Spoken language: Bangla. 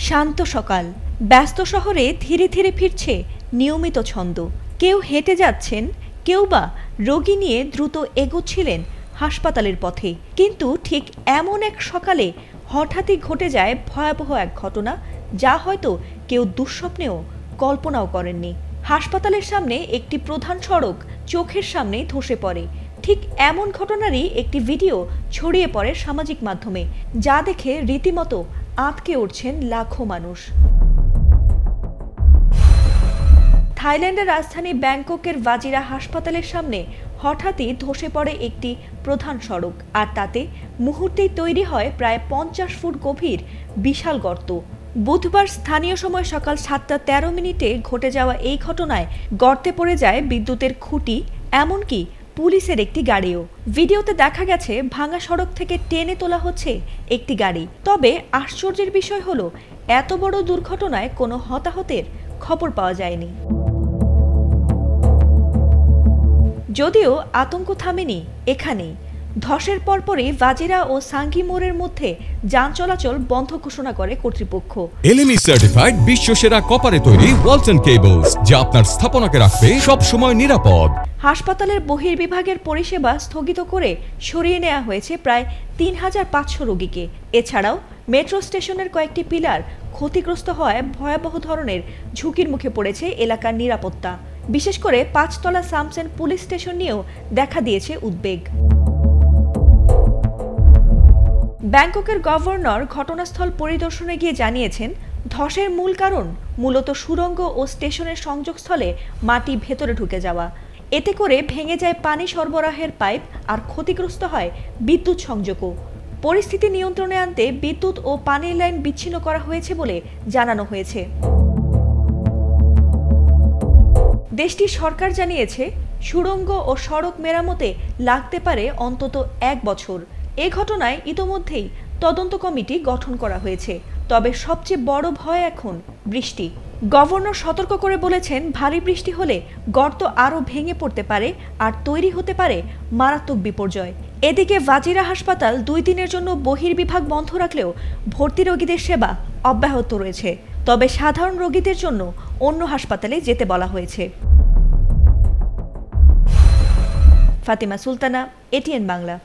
শান্ত সকাল, ব্যস্ত শহরে ধীরে ধীরে ফিরছে নিয়মিত ছন্দ। কেউ হেঁটে যাচ্ছেন, কেউ বা রোগী নিয়ে দ্রুত এগোচ্ছিলেন হাসপাতালের পথে। কিন্তু ঠিক এমন এক সকালে হঠাৎই ঘটে যায় ভয়াবহ এক ঘটনা, যা হয়তো কেউ দুঃস্বপ্নেও কল্পনাও করেননি। হাসপাতালের সামনে একটি প্রধান সড়ক চোখের সামনেই ধসে পড়ে। ঠিক এমন ঘটনারই একটি ভিডিও ছড়িয়ে পড়ে সামাজিক মাধ্যমে, যা দেখে রীতিমতো আঁতকে উঠছেন লাখো মানুষ। থাইল্যান্ডের রাজধানী ব্যাংককের ওয়াজিরা হাসপাতালের সামনে হঠাৎই ধসে পড়ে একটি প্রধান সড়ক, আর তাতে মুহূর্তেই তৈরি হয় প্রায় 50 ফুট গভীর বিশাল গর্ত। বুধবার স্থানীয় সময় সকাল 7:13 ঘটে যাওয়া এই ঘটনায় গর্তে পড়ে যায় বিদ্যুতের খুঁটি, এমনকি পুলিশের একটি গাড়িও। ভিডিওতে দেখা গেছে ভাঙা সড়ক থেকে টেনে তোলা হচ্ছে একটি গাড়ি। তবে আশ্চর্যের বিষয় হলো, এত বড় দুর্ঘটনায় কোনো হতাহতের খবর পাওয়া যায়নি। যদিও আতঙ্ক থামেনি এখানেই। ধসের পরপরই ওয়াজিরা ও সাঙ্গি মোড়ের মধ্যে যান চলাচল বন্ধ ঘোষণা করে কর্তৃপক্ষ। এলএমই সার্টিফাইড বিশ্বসেরা কপারে তৈরি ওয়ালটন কেবলস, যা আপনার স্থাপনাকে রাখবে সব সময় নিরাপদ। হাসপাতালের বহির্বিভাগের পরিষেবা স্থগিত করে সরিয়ে নেওয়া হয়েছে প্রায় 3500 রোগীকে। এছাড়াও মেট্রো স্টেশনের কয়েকটি পিলার ক্ষতিগ্রস্ত হওয়ায় ভয়াবহ ধরনের ঝুঁকির মুখে পড়েছে এলাকার নিরাপত্তা। বিশেষ করে 5 তলা সামসেন পুলিশ স্টেশন নিয়েও দেখা দিয়েছে উদ্বেগ। ব্যাংককের গভর্নর ঘটনাস্থল পরিদর্শনে গিয়ে জানিয়েছেন, ধসের মূল কারণ মূলত সুড়ঙ্গ ও স্টেশনের সংযোগস্থলে মাটি ভেতরে ঢুকে যাওয়া। এতে করে ভেঙে যায় পানি সরবরাহের পাইপ, আর ক্ষতিগ্রস্ত হয় বিদ্যুৎ সংযোগও। পরিস্থিতি নিয়ন্ত্রণে আনতে বিদ্যুৎ ও পানির লাইন বিচ্ছিন্ন করা হয়েছে বলে জানানো হয়েছে। দেশটির সরকার জানিয়েছে, সুড়ঙ্গ ও সড়ক মেরামতে লাগতে পারে অন্তত 1 বছর। এ ঘটনায় ইতোমধ্যেই তদন্ত কমিটি গঠন করা হয়েছে। তবে সবচেয়ে বড় ভয় এখন বৃষ্টি। গভর্নর সতর্ক করে বলেছেন, ভারী বৃষ্টি হলে গর্ত আরও ভেঙে পড়তে পারে আর তৈরি হতে পারে মারাত্মক বিপর্যয়। এদিকে ওয়াজিরা হাসপাতাল 2 দিনের জন্য বহির্বিভাগ বন্ধ রাখলেও ভর্তি রোগীদের সেবা অব্যাহত রয়েছে। তবে সাধারণ রোগীদের জন্য অন্য হাসপাতালে যেতে বলা হয়েছে। ফাতিমা সুলতানা, এটিএন বাংলা।